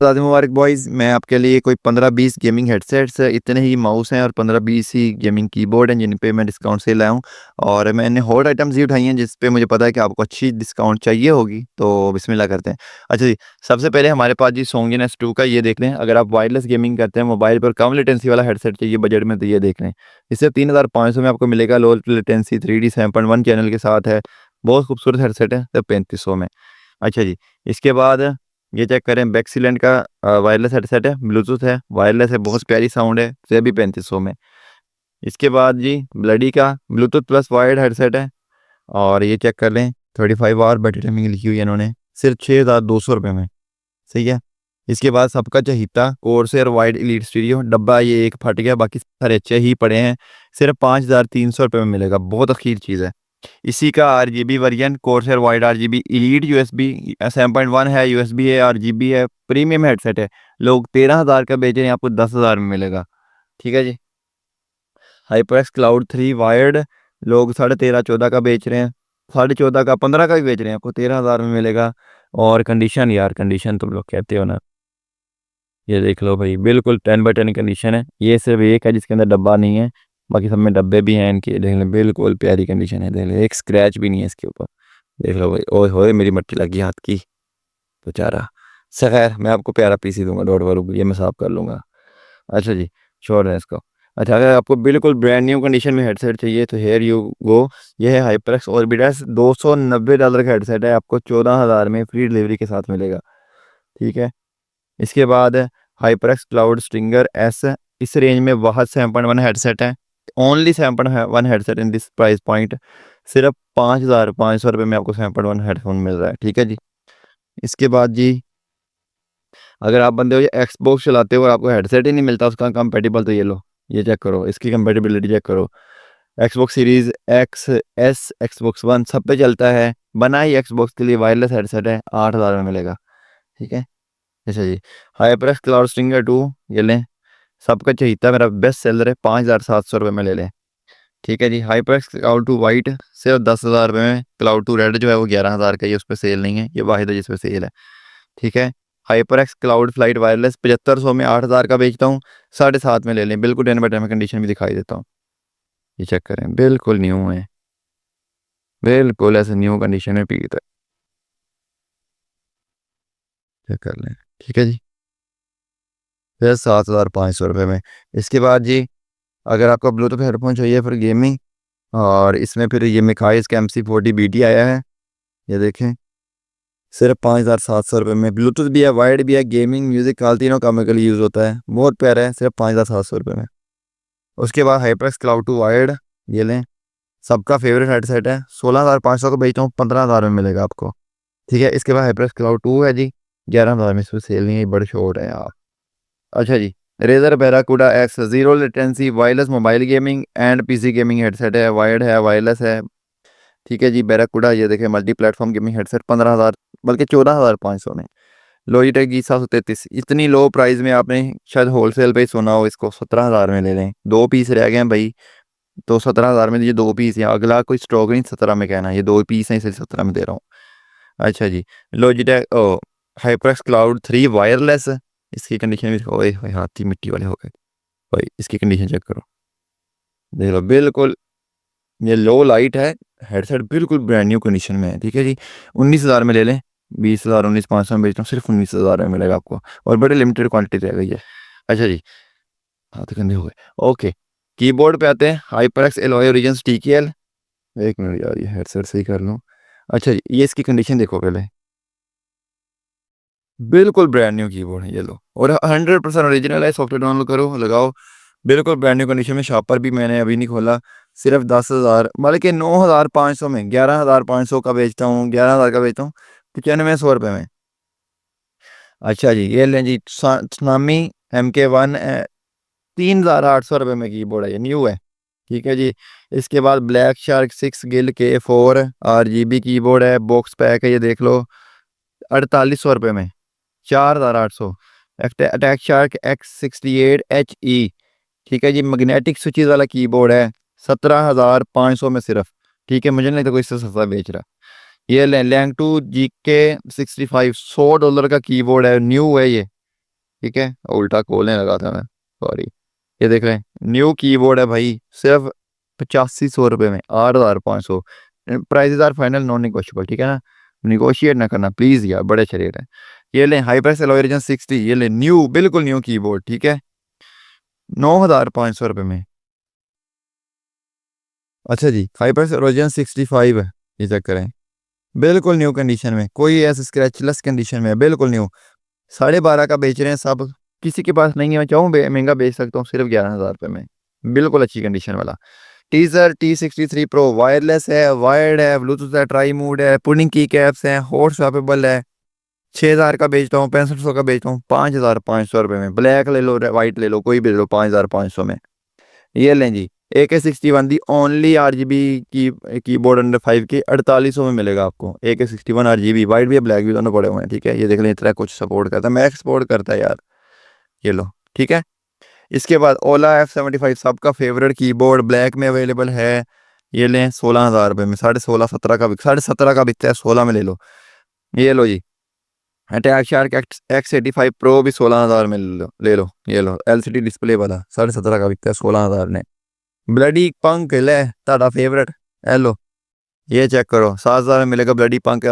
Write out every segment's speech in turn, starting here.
ज़्यादा मुबारक बॉयज़, मैं आपके लिए कोई 15-20 गेमिंग हेडसेट्स, इतने ही माउस हैं और 15-20 ही गेमिंग कीबोर्ड हैं जिन पे मैं डिस्काउंट से लाया हूँ। और मैंने हॉट आइटम्स ही उठाई हैं जिस पे मुझे पता है कि आपको अच्छी डिस्काउंट चाहिए होगी, तो बिस्मिल्लाह करते हैं। अच्छा जी, सबसे पहले हमारे पास जी सोंगजिन S2 का ये देख लें। अगर आप वायरलेस गेमिंग करते हैं, मोबाइल पर कम लेटेंसी वाला हेडसेट चाहिए बजट में, तो ये देख लें। इससे 3500 में आपको मिलेगा। लो लेटेंसी 3D 7.1 चैनल के साथ है। बहुत खूबसूरत हेडसेट है, सिर्फ 3500 में। अच्छा जी, इसके बाद ये चेक करें, बैक्सीलैंड का वायरलेस हेडसेट है, ब्लूटूथ है, वायरलेस है, बहुत प्यारी साउंड है, ये भी 3500 में। इसके बाद जी ब्लडी का ब्लूटूथ प्लस वायर्ड हेडसेट है, और ये चेक कर लें, 35 आवर बैटरी टाइमिंग लिखी हुई है इन्होंने, सिर्फ 6200 रुपये में। सही है। इसके बाद सबका चहीता कोर्सेर वाइड एलीट स्टूडियो डब्बा, ये एक फट गया, बाकी सारे अच्छे ही पड़े हैं, सिर्फ 5300 रुपये में मिलेगा। बहुत अखीर चीज़ है। इसी का RGB version Corsair void RGB elite USB 7.1 है, USB है, RGB है, प्रीमियम हेडसेट है। लोग 13,000 का बेच रहे हैं, आपको 10,000 में मिलेगा। ठीक है जी। HyperX Cloud 3 वायर्ड लोग 13.5-14 का बेच रहे हैं, 14.5 का 15 का भी बेच रहे हैं, आपको 13,000 में मिलेगा। और कंडीशन, यार कंडीशन तुम लोग कहते हो ना, ये देख लो भाई, बिल्कुल 10/10 कंडीशन है। ये सिर्फ एक है जिसके अंदर डब्बा नहीं है, बाकी सब में डब्बे भी हैं इनके। देख लो बिल्कुल प्यारी कंडीशन है, देख लो एक स्क्रैच भी नहीं है इसके ऊपर। देख लो भाई, ओए होए मेरी मट्टी लगी हाथ की, बेचारा। खैर मैं आपको प्यारा पीसी दूंगा, डोंट वरी, ये मैं साफ कर लूँगा। अच्छा जी, श्योर है इसको। अच्छा, अगर आपको बिल्कुल ब्रांड न्यू कंडीशन में हेडसेट चाहिए तो हेयर यू गो। ये है HyperX ऑर्बिटस, $290 का हेडसेट है, आपको 14,000 में फ्री डिलीवरी के साथ मिलेगा। ठीक है। इसके बाद HyperX क्लाउड स्ट्रिंगर S, इस रेंज में वह 7.1 हेडसेट है। Only 7.1 headset in this price point. सिर्फ 5,500 रुपये में आपको 7.1 हेडफोन मिल रहा है। ठीक है जी। इसके बाद जी, अगर आप बंदे हो ये एक्सबॉक्स चलाते हो और आपको हेडसेट ही नहीं मिलता उसका कंपेटेबल, तो ये लो, ये चेक करो, इसकी कंपेटेबिलिटी चेक करो। Xbox series X, S, Xbox One सब पे चलता है। बना ही Xbox के लिए, वायरलेस हेडसेट है, 8,000 में मिलेगा। ठीक है। अच्छा जी, HyperX क्लाउड स्ट्रिंगर 2, ये लें, सबका चाहिए, मेरा बेस्ट सेलर है, 5,700 रुपये में ले लें। ठीक है जी। HyperX क्लाउड 2 वाइट सिर्फ 10,000 रुपये में। क्लाउड 2 रेड जो है वो 11,000 का, ये उस पर सेल नहीं है, ये वाहिद है जिस पे सेल है। ठीक है। HyperX क्लाउड फ्लाइट वायरलेस 7500 में 8,000 का बेचता हूँ, 7.5 में ले लें, बिल्कुल 10/10 में कंडीशन भी दिखाई देता हूँ। ये चेक करें, बिल्कुल न्यू है, बिल्कुल ऐसे न्यू कंडीशन में पीता है। चेक कर लें। ठीक है जी। फिर 7,500 रुपये में। इसके बाद जी, अगर आपको ब्लूटूथ हेडफोन चाहिए फिर गेमिंग, और इसमें फिर ये मिकाई इसका MC40 BT आया है, ये देखें, सिर्फ 5,700 रुपये में। ब्लूटूथ भी है, वायर्ड भी है, गेमिंग म्यूजिक कॉल तीनों कामों के लिए यूज़ होता है, बहुत प्यारा है, सिर्फ 5,700 रुपये में। उसके बाद HyperX क्लाउड 2 वायर्ड, ये लें, सबका फेवरेट हेडसेट है, 16,500 का बेचता हूँ, 15,000 में मिलेगा आपको। ठीक है। इसके बाद HyperX क्लाउड 2 है जी, 11,000 में, इसमें सेल नहीं है, बड़े शॉर्ट है यार। अच्छा जी, Razer Barracuda X zero latency wireless mobile gaming and PC gaming headset है, वायर्ड है, वायरलेस है। ठीक है जी, बैराकूडा, ये देखें, मल्टी प्लेटफॉर्म गेमिंग हेडसेट 15,000, बल्कि 14,500 में। लॉजिटेक G733, इतनी लो प्राइस में आपने शायद होलसेल पे ही सुना हो, इसको 17,000 में ले लें। 2 पीस रह गए हैं भाई, तो 17,000 में ये 2 पीस हैं, अगला कोई स्टॉक नहीं 17 में कहना, ये 2 पीस हैं इसलिए 17 में दे रहा हूँ। अच्छा जी, लॉजिटेक HyperX क्लाउड 3 वायरलेस, इसकी कंडीशन भी, ओए ओए हाथ ही मिट्टी वाले हो गए भाई, इसकी कंडीशन चेक करो, देख लो, बिल्कुल ये लो लाइट है, हेडसेट बिल्कुल ब्रांड न्यू कंडीशन में है। ठीक है जी। 19,000 में ले लें, 20,000 19,500 में बेचता हूँ, सिर्फ 19,000 में मिलेगा आपको, और बड़ी लिमिटेड क्वांटिटी रह गई है। अच्छा जी, हाथ गंदे हो गए। ओके, कीबोर्ड पे आते हैं, HyperX एलॉय ओरिजिन्स TKL। एक मिनट यार, ये हेडसेट सही कर लूँ। अच्छा जी, ये इसकी कंडीशन देखो पहले, बिल्कुल ब्रांड न्यू कीबोर्ड है, ये लो, और 100% ओरिजिनल है। सॉफ्टवेयर डाउनलोड करो, लगाओ, बिल्कुल ब्रांड न्यू कंडीशन में। शॉपर भी मैंने अभी नहीं खोला, सिर्फ 10,000 बल्कि 9,500 में, 11,500 का बेचता हूँ, 11,000 का बेचता हूँ, 9500 रुपये में। अच्छा जी, ये लें जी, Tsunami MK1, 3,800 रुपये में कीबोर्ड है, ये न्यू है। ठीक है जी। इसके बाद black shark 6 Gill K4 RGB keyboard है, बॉक्स पैक है, ये देख लो, 4,800 रुपये में, 4,800। अटैक शार्क X68HE, ठीक है जी, मैग्नेटिक स्विचेस वाला कीबोर्ड है, 17,500 में सिर्फ। ठीक है, मुझे नहीं तो कोई इससे सस्ता बेच रहा। ये लैंग टू GK65, $100 का कीबोर्ड है, न्यू है ये, ठीक है, उल्टा खोलने लगा था मैं, सॉरी। ये देख रहे हैं, न्यू कीबोर्ड है भाई, सिर्फ 8500 रुपये में, 8500। Prices are final non negotiable, ठीक है ना, निगोशिएट ना करना प्लीज यार, बड़े अच्छे रेट है। ये ले हाइपरएक्स एलॉय रीजन 60, ये ले न्यू, बिल्कुल न्यू कीबोर्ड, ठीक है, 9500 रुपये में। अच्छा जी, हाइपरएक्स रीजन 65 है, ये चेक करें, बिल्कुल न्यू कंडीशन में, कोई ऐसे स्क्रैचलेस कंडीशन में है, बिल्कुल न्यू। 12.5 का बेच रहे हैं सब, किसी के पास नहीं है, मैं चाहूँ महंगा बेच सकता हूँ, सिर्फ 11,000 रुपये में, बिल्कुल अच्छी कंडीशन वाला। टीजर T63 Pro वायरलेस है, वायर्ड है, ब्लूटूथ है, ट्राई मोड है, पुडिंग की कैप्स हैं, हॉट स्वैपेबल है। 6,000 का बेचता हूँ, 6500 का बेचता हूँ, 5,500 रुपये में। ब्लैक ले लो, वाइट ले लो, कोई भी ले लो, 5,500 में। ये लें जी, AK61 दी ओनली RGB की कीबोर्ड अंडर 5 के 4800 में मिलेगा आपको। AK61 RGB, वाइट भी है, ब्लैक भी, दोनों पड़े हुए हैं, ठीक है। ये देख लें, इतना कुछ सपोर्ट करता है, मैक्स सपोर्ट करता है यार, ये लो, ठीक है। इसके बाद ओला F75 सबका फेवरेट कीबोर्ड, ब्लैक में अवेलेबल है। ये लें 16,000 रुपये में, 16.5 17 का 17.5 का बिकता है, 16 में ले लो। ये लो जी, अटैक शार्क X85 Pro भी 16,000 में ले लो, ये लो LCD डिस्प्ले वाला, 17.5 का बिकता है, 16,000 ने। ब्लडी पंक ले ताड़ा फेवरेट, ए लो, ये चेक करो, 7,000 में मिलेगा ब्लडी पंक,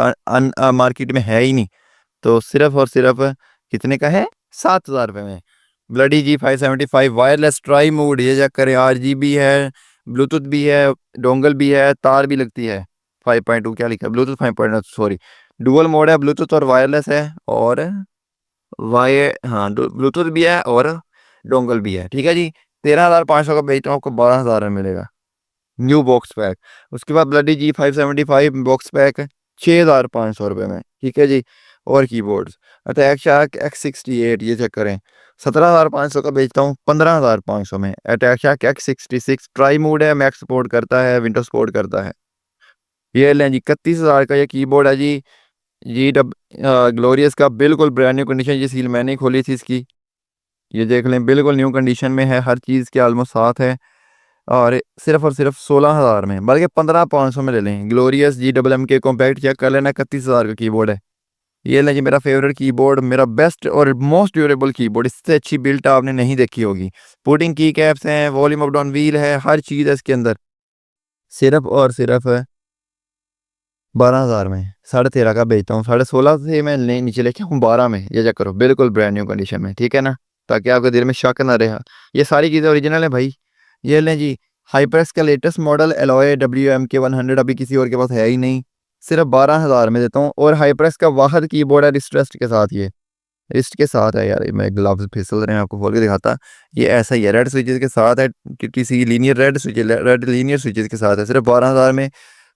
मार्केट में है ही नहीं, तो सिर्फ और सिर्फ कितने का है, 7,000 रुपये में। Bloody G575 wireless try mode, ये चेक करें, RGB है, ब्लूटूथ भी है, डोंगल भी है, तार भी लगती है। 5.2 क्या लिखा है, ब्लूटूथ 5.2, सॉरी, डुअल मोड है, ब्लूटूथ और वायरलेस है, और हाँ, ब्लूटूथ भी है और डोंगल भी है, ठीक है जी। 13,500 का बेचता हूँ, आपको 12,000 में मिलेगा, न्यू बॉक्स पैक। उसके बाद ब्लडी G575 बॉक्स पैक 6,500 रुपये में, ठीक है जी। और कीबोर्ड्स, अटैक शार्क X68, ये चेक करें, 17,500 का बेचता हूँ, 15,500 में। Attack shark X66 try mode है, मैक सपोर्ट करता है, विंडो सपोर्ट करता है। ये लें जी, 31,000 का ये कीबोर्ड है जी, ग्लोरियस का, बिल्कुल ब्रांड न्यू कंडीशन, ये सील मैंने ही खोली थी इसकी, ये देख लें, बिल्कुल न्यू कंडीशन में है, हर चीज़ के ऑलमोस्ट साथ है। और सिर्फ 16,000 में, बल्कि 15,500 में ले लें। ग्लोरियस GMM के कॉम्पैक्ट चेक कर लेना, 31,000 का कीबोर्ड है। ये लें जी, मेरा फेवरेट कीबोर्ड, मेरा बेस्ट और मोस्ट ड्यूरेबल कीबोर्ड, इससे अच्छी बिल्ट आपने नहीं देखी होगी। पुडिंग की कैप्स हैं, वॉल्यूम अप डाउन व्हील है, हर चीज़ है इसके अंदर, सिर्फ और सिर्फ 12,000 में। 13.5 का बेचता हूँ, 16.5 से मैं नीचे लेके आऊँ 12 में, ये चेक करो, बिल्कुल ब्रांड न्यू कंडीशन में, ठीक है ना, ताकि आपके दिल में शक ना रहा। ये सारी चीज़ें ओरिजिनल है भाई। ये लें जी, हाइपरएक्स का लेटेस्ट मॉडल एलॉय WMK100, अभी किसी और के पास है ही नहीं, सिर्फ 12,000 में देता हूँ। और हाइपरएक्स का वाहद कीबोर्ड है रिस्ट के साथ, ये रिस्ट के साथ है यार, मैं ग्लव्स फिसल रहे हैं, आपको खोल के दिखाता। ये ऐसा ही है, रेड स्विचेस के साथ है, किसी linear red switch, red linear switches के साथ है, सिर्फ 12,000 में।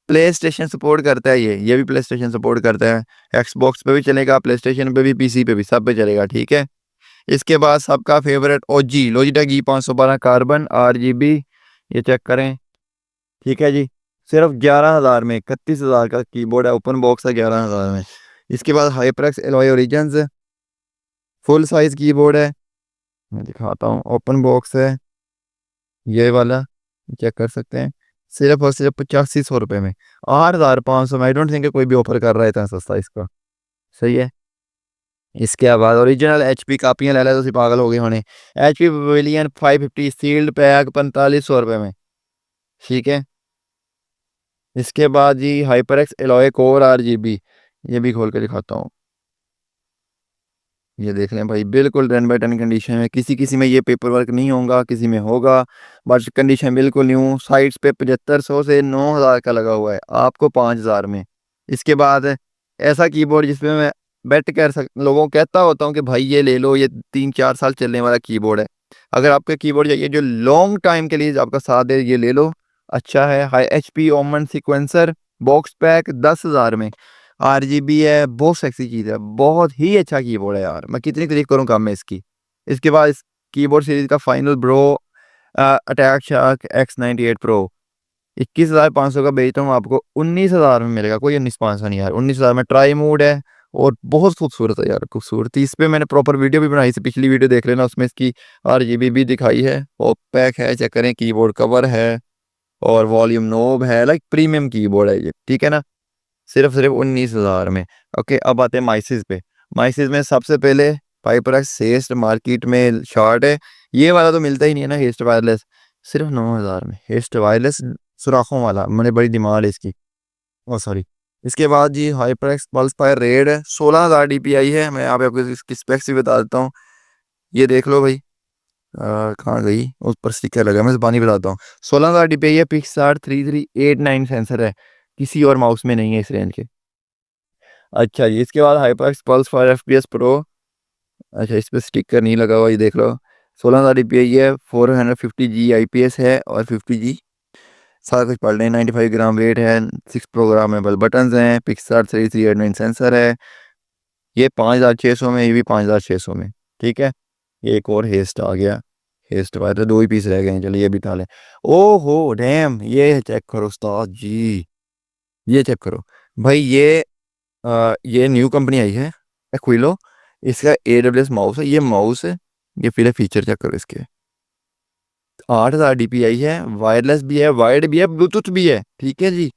प्ले स्टेशन सपोर्ट करता है, ये भी प्ले स्टेशन सपोर्ट करता है, एक्सबॉक्स पे भी चलेगा, प्ले स्टेशन पे भी, PC पे भी, सब पे चलेगा, ठीक है। इसके बाद सबका favourite OG Logitech E512 carbon RGB, ये चेक करें, ठीक है जी, सिर्फ 11,000 में, 31,000 का कीबोर्ड है, ओपन बॉक्स है, 11,000 में। इसके बाद HyperX alloy origins full size keyboard है, मैं दिखाता हूँ, ओपन बॉक्स है, ये वाला चेक कर सकते हैं, सिर्फ और सिर्फ 8500 रुपये में, 8,500 में। आई डोंट थिंक कोई भी ऑफर कर रहा है इतना सस्ता इसका, सही है। इसके बाद ओरिजिनल HP कापियाँ ले तो पागल हो गए होने। HP पवेलियन 550 सील्ड पैक 4500 रुपये में, ठीक है। इसके बाद जी हाइपरएक्स एलॉय कोर RGB, ये भी खोल के दिखाता हूँ, ये देख लें भाई, बिल्कुल 10/10 कंडीशन में, किसी किसी में ये पेपर वर्क नहीं होगा, किसी में होगा, बट कंडीशन बिल्कुल न्यू। साइड्स पे 7500 से 9,000 का लगा हुआ है, आपको 5,000 में। इसके बाद ऐसा कीबोर्ड जिसमें मैं बेट कर लोगों को कहता होता हूँ कि भाई ये ले लो, ये 3-4 साल चलने वाला कीबोर्ड है। अगर आपका कीबोर्ड चाहिए जो लॉन्ग टाइम के लिए आपका साथ दे, ये ले लो, अच्छा है। हाई HP ओमन सिक्वेंसर बॉक्स पैक 10,000 में, RGB है, बहुत सेक्सी चीज़ है, बहुत ही अच्छा कीबोर्ड है यार, मैं कितनी तारीफ करूँ काम में इसकी। इसके बाद इस कीबोर्ड सीरीज का final bro attack shark X98 Pro, 21,500 का बेचता हूँ, आपको 19,000 में मिलेगा, कोई 19,500 नहीं यार, 19,000 में। ट्राई मोड है और बहुत खूबसूरत है यार, खूबसूरती। इस पर मैंने प्रॉपर वीडियो भी बनाई थी, पिछली वीडियो देख लेना, उसमें इसकी RGB भी दिखाई है, और पैक है, चेक करें, कीबोर्ड कवर है, और वॉल्यूम नोब है, लाइक प्रीमियम कीबोर्ड है ये, ठीक है ना, सिर्फ सिर्फ 19,000 में। ओके, अब आते हैं माइसिस पे। माइसिस में सबसे पहले HyperX हेस्ट मार्केट में शॉर्ट है। ये वाला तो मिलता ही नहीं है ना हेस्ट वायरलेस, सिर्फ 9000 में हेस्ट वायरलेस सुराखों वाला, मैंने बड़ी डिमांड है इसकी। ओ सॉरी। इसके बाद जी HyperX पल्स फायर रेड है, 16000 DPI है। मैं यहाँ पे आपको इसकी स्पेक्स भी बता देता हूँ, ये देख लो भाई। कहाँ गई, उस पर स्टिकर लगा, मैं ज़बानी बताता हूँ। 16000 DPI है, पिक्सआर्ट 3389 सेंसर है, किसी और माउस में नहीं है इस रेंज के। अच्छा जी, इसके बाद HyperX pulse fire FPS pro. अच्छा, इस पर स्टिकर नहीं लगा हुआ, ये देख लो। 16000 DPI है, 450G IPS है और 50G सारा कुछ पढ़ लें। 95 ग्राम वेट है, 6 प्रोग्रामेबल बटन्स हैं, पिक्सआर्ट 3389 सेंसर है। ये 5600 में, ये भी 5600 में। ठीक है, ये एक और हेस्ट आ गया, हेस्ट वायर तो 2 ही पीस रह गए हैं, चलिए ये भी उठा लें। ओहो डैम, ये चेक करो उस्ताद जी, ये चेक करो भाई। ये न्यू कंपनी आई है एक्विलो, इसका AWS माउस है, ये माउस है। ये फिर फीचर चेक करो इसके, 8000 DPI है, वायरलेस भी है, वायर्ड भी है, ब्लूटूथ भी है। ठीक है जी,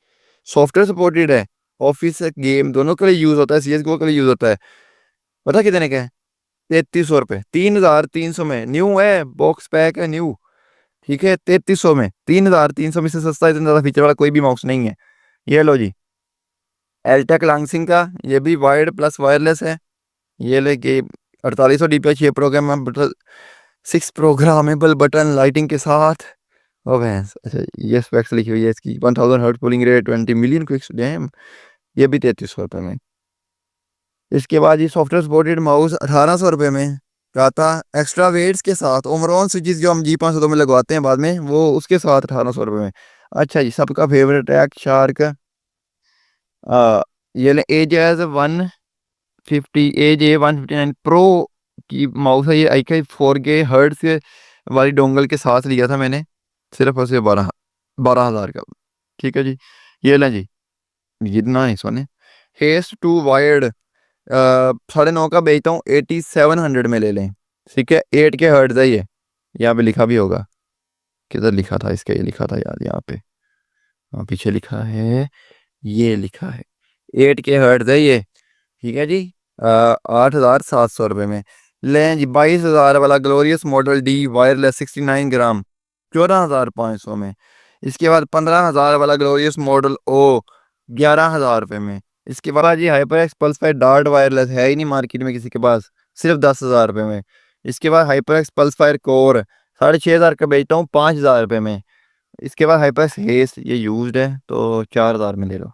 सॉफ्टवेयर सपोर्टेड है, ऑफिस गेम दोनों के लिए यूज़ होता है, CSGO के लिए यूज़ होता है। पता कितने का है? 3300 रुपये, 3300 में न्यू है, बॉक्स पैक है न्यू। ठीक है, 3300 में, 3300 में से सस्ता इतना ज़्यादा फीचर वाला कोई भी माउस नहीं है। ये लो जी, एलटेक लांगसिंग का, ये भी वायर्ड प्लस वायरलेस है। ये लेके 4800 DPI, 6 program button, 6 programmable button lighting के साथ। ओ भैंस, अच्छा ये स्पेक्स लिखी हुई है इसकी, 1000 hertz cooling rate, 20 million quick dam. ये भी 3300 रुपये में। इसके बाद ये सॉफ्टवेयर सपोर्टेड माउस 1800 रुपये में का था, एक्स्ट्रा वेट्स के साथ, ओमरॉन स्विचेस जो हम G502 में लगवाते हैं बाद में, वो उसके साथ 1800 रुपये में। अच्छा जी, सबका फेवरेट ट्रैक शार्क, ये ले एज 159 प्रो की माउस है। ये IK4K हर्ट्ज वाली डोंगल के साथ लिया था मैंने, सिर्फ और सिर्फ 12,000 का। ठीक है जी, ये लें जी, जितना ही सोने। हेस्ट टू वायर्ड 9.5 का बेचता हूँ, 8700 में ले लें। ठीक है, 8K हर्ट्ज है ये, यहाँ पे लिखा भी होगा, किधर लिखा था इसका, ये लिखा था यार यहाँ पे, हाँ पीछे लिखा है, ये लिखा है 8K हर्ट्ज है ये। ठीक है जी, 8700 रुपये में लें जी। 22000 वाला ग्लोरियस मॉडल डी वायरलेस 69 ग्राम, 14500 में। इसके बाद 15000 वाला ग्लोरियस मॉडल ओ, 11000 रुपये में। इसके बाद जी HyperX pulse fire dart wireless है ही नहीं मार्केट में किसी के पास, सिर्फ 10,000 रुपये में। इसके बाद HyperX पल्स फायर कोर 6500 का बेचता हूँ, 5000 रुपये में। इसके बाद HyperX हेस्ट, ये यूज्ड है तो 4000 में ले लो।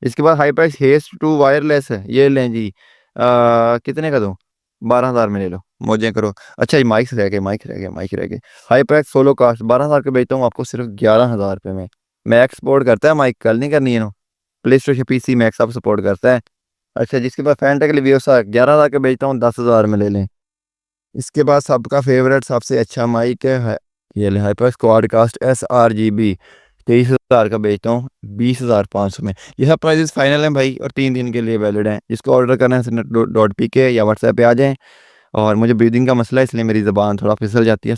इसके बाद HyperX हेस्ट टू वायरलेस है, ये लें जी। कितने का दूँ? 12,000 में ले लो, मौजें करो। अच्छा ये माइक्स रह गए, माइक रह गए। HyperX सोलो कास्ट 12,000 के बेचता हूँ आपको सिर्फ 11,000 रुपये में। मैक्स सपोर्ट करता है माइक, कल नहीं करनी है ना, प्ले स्टेशन PC मैक्स सब सपोर्ट करता है। अच्छा जिसके बाद फैंटा के लिए 11,000 के बेचता हूँ, 10,000 में ले लें। इसके बाद सबका फेवरेट सबसे अच्छा माइक है, ये ले HyperX क्वाडकास्ट sRGB, 23,000 का बेचता हूँ 20,500 में। ये सब प्राइजेस फाइनल हैं भाई, और 3 दिन के लिए वैलिड हैं। जिसको ऑर्डर करना है Cinet.pk या WhatsApp पे आ जाएं। और मुझे ब्रीदिंग का मसला है, इसलिए मेरी ज़बान थोड़ा फिसल जाती है।